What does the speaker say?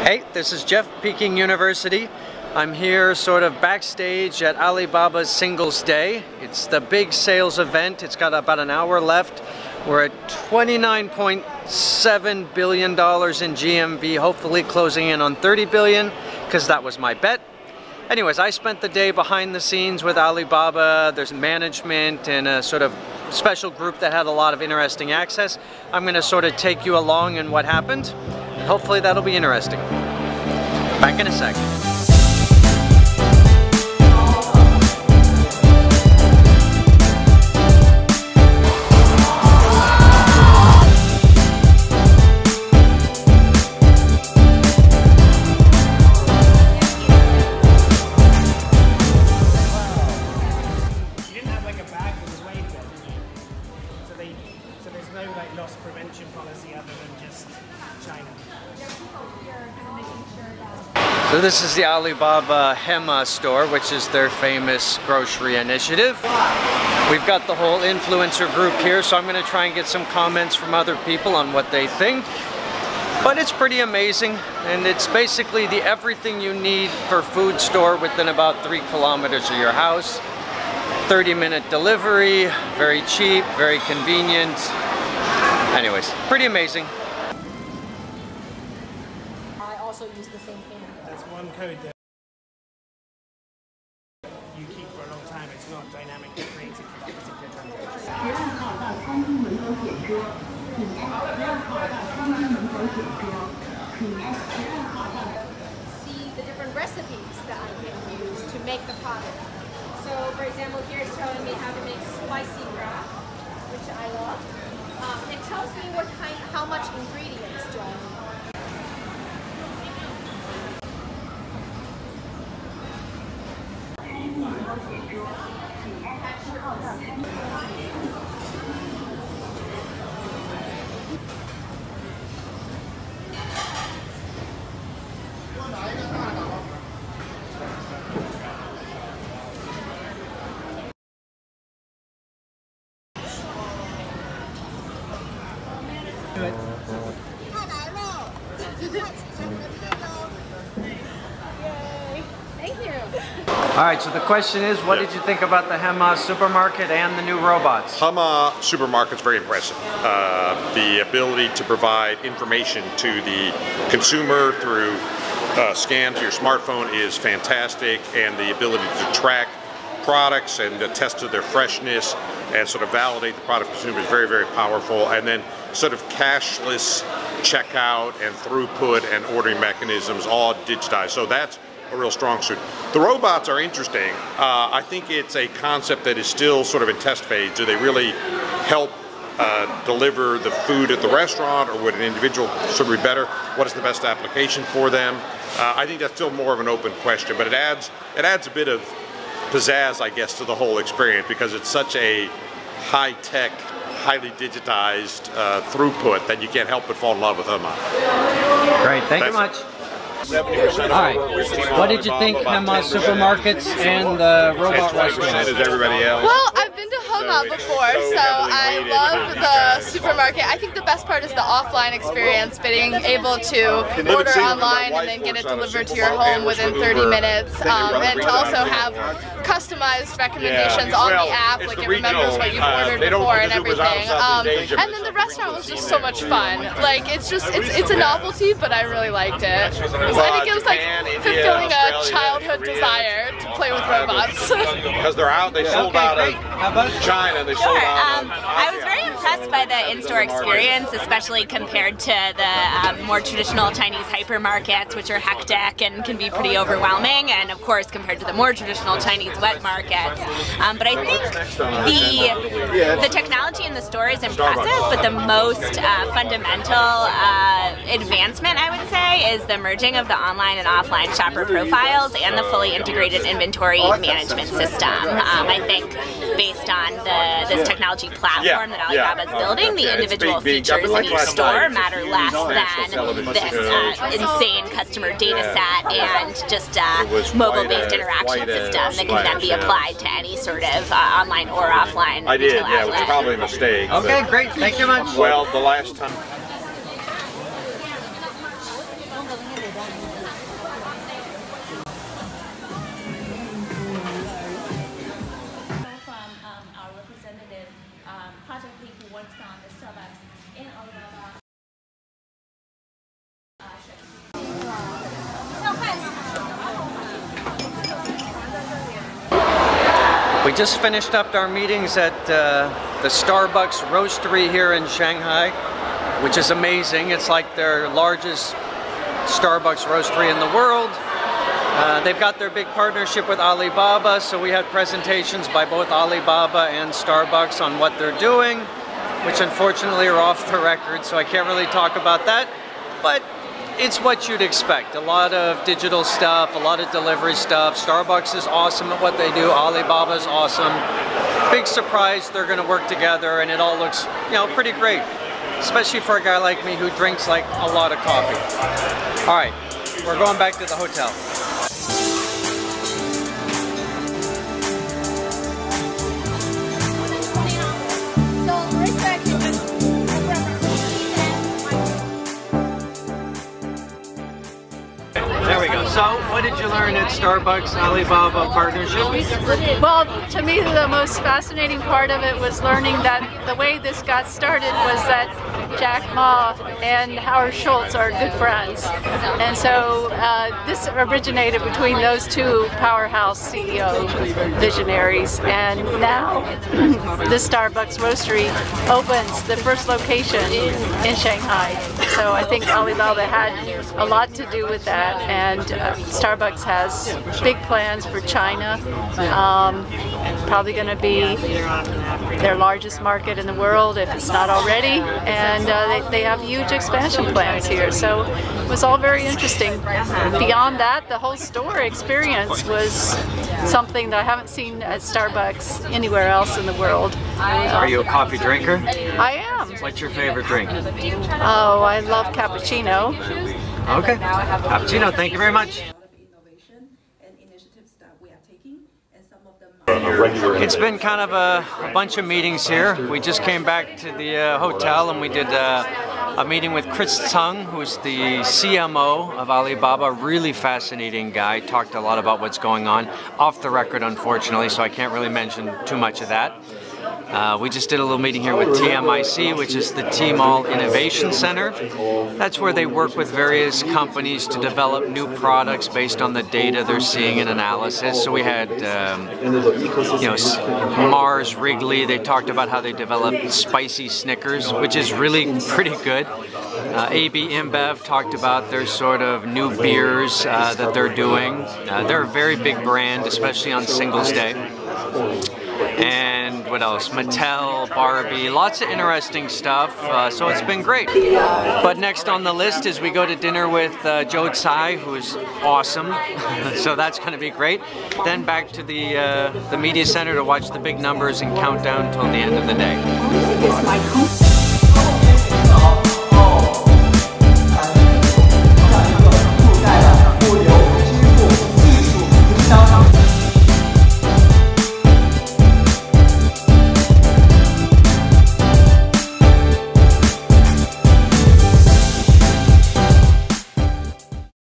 Hey, this is Jeff, Peking University. I'm here sort of backstage at Alibaba's Singles Day. It's the big sales event. It's got about an hour left. We're at $29.7 billion in GMV, hopefully closing in on 30 billion, because that was my bet. Anyways, I spent the day behind the scenes with Alibaba. There's management and a sort of special group that had a lot of interesting access. I'm going to sort of take you along in what happened. Hopefully that'll be interesting. Back in a sec. So this is the Alibaba HEMA store, which is their famous grocery initiative. We've got the whole influencer group here, so I'm going to try and get some comments from other people on what they think. But it's pretty amazing, and it's basically the everything you need for food store within about 3 kilometers of your house. 30-minute delivery, very cheap, very convenient. Anyways, pretty amazing. I also use the same pen. That's one code that you keep for a long time. It's not dynamically created for that particular transaction. See the different recipes that I can use to make the product. So, for example, here it's showing me how to make spicy wrap, which I love. It tells me how much ingredients do I need. Thank you. Alright, so the question is, what did you think about the HEMA supermarket and the new robots? HEMA supermarket's very impressive. The ability to provide information to the consumer through scan to your smartphone is fantastic, and the ability to track products and attest to their freshness and sort of validate the product consumer is very, very powerful. And then sort of cashless checkout and throughput and ordering mechanisms all digitized. So that's a real strong suit. The robots are interesting. I think it's a concept that is still sort of in test phase. Do they really help deliver the food at the restaurant, or would an individual sort of be better? What is the best application for them? I think that's still more of an open question, but it adds a bit of pizzazz, I guess, to the whole experience, because it's such a high-tech, highly digitized throughput that you can't help but fall in love with HEMA. Great, thank you much. Alright, what did you think HEMA supermarkets and the robot restaurants? Well, I've been to HEMA before, so I love the supermarket. I think the best part is the offline experience, being able to order online and then get it delivered to your home within 30 minutes, and to also have customized recommendations on the app, like it remembers what you've ordered before and everything. And then the restaurant was just so much fun. Like, it's a novelty, but I really liked it. I think it was like fulfilling a childhood desire to play with robots. Because they're out, they sold out of China, they sold out of... I was very impressed by the in-store experience, especially compared to the more traditional Chinese hypermarkets, which are hectic and can be pretty overwhelming, and of course compared to the more traditional Chinese wet markets. But I think the technology in the store is impressive, but the most fundamental advancement, I would say, is the merging of the online and offline shopper profiles and the fully integrated inventory management system. I think based on this technology platform that Alibaba is building, the individual features in each store matter less than this insane customer data set and just mobile-based interaction system that can then be applied to any sort of online or offline retail outlet. It was probably a mistake. Okay, great. Thank you much. Well, the last time... From our representative project lead who works on the Starbucks in Alibaba. We just finished up our meetings at the Starbucks Roastery here in Shanghai, which is amazing. It's like their largest Starbucks roastery in the world. They've got their big partnership with Alibaba, so we had presentations by both Alibaba and Starbucks on what they're doing, which unfortunately are off the record, so I can't really talk about that. But it's what you'd expect. A lot of digital stuff, a lot of delivery stuff. Starbucks is awesome at what they do. Alibaba is awesome. Big surprise they're going to work together, and it all looks, you know, pretty great. Especially for a guy like me who drinks like a lot of coffee. All right, we're going back to the hotel. There we go. So, what did you learn at Starbucks Alibaba partnership? Well, to me, the most fascinating part of it was learning that the way this got started was that Jack Ma and Howard Schultz are good friends. And so this originated between those two powerhouse CEO visionaries. And now the Starbucks Roastery opens the first location in Shanghai. So I think Alibaba had a lot to do with that. And Starbucks has big plans for China. Probably going to be their largest market in the world if it's not already. And they have huge expansion plans here. So it was all very interesting. Beyond that, the whole store experience was something that I haven't seen at Starbucks anywhere else in the world. Are you a coffee drinker? I am. What's your favorite drink? Oh, I love cappuccino. Okay. Cappuccino, thank you very much. It's been kind of a bunch of meetings here. We just came back to the hotel and we did a meeting with Chris Tsung, who's the CMO of Alibaba. Really fascinating guy. Talked a lot about what's going on. Off the record, unfortunately, so I can't really mention too much of that. We just did a little meeting here with TMIC, which is the TMALL Innovation Center. That's where they work with various companies to develop new products based on the data they're seeing in analysis. So we had, you know, Mars Wrigley. They talked about how they developed spicy Snickers, which is really pretty good. AB InBev talked about their sort of new beers that they're doing. They're a very big brand, especially on Singles Day. And what else? Mattel, Barbie, lots of interesting stuff. So it's been great. But next on the list is we go to dinner with Joe Tsai, who is awesome. So that's going to be great. Then back to the media center to watch the big numbers and count down till the end of the day.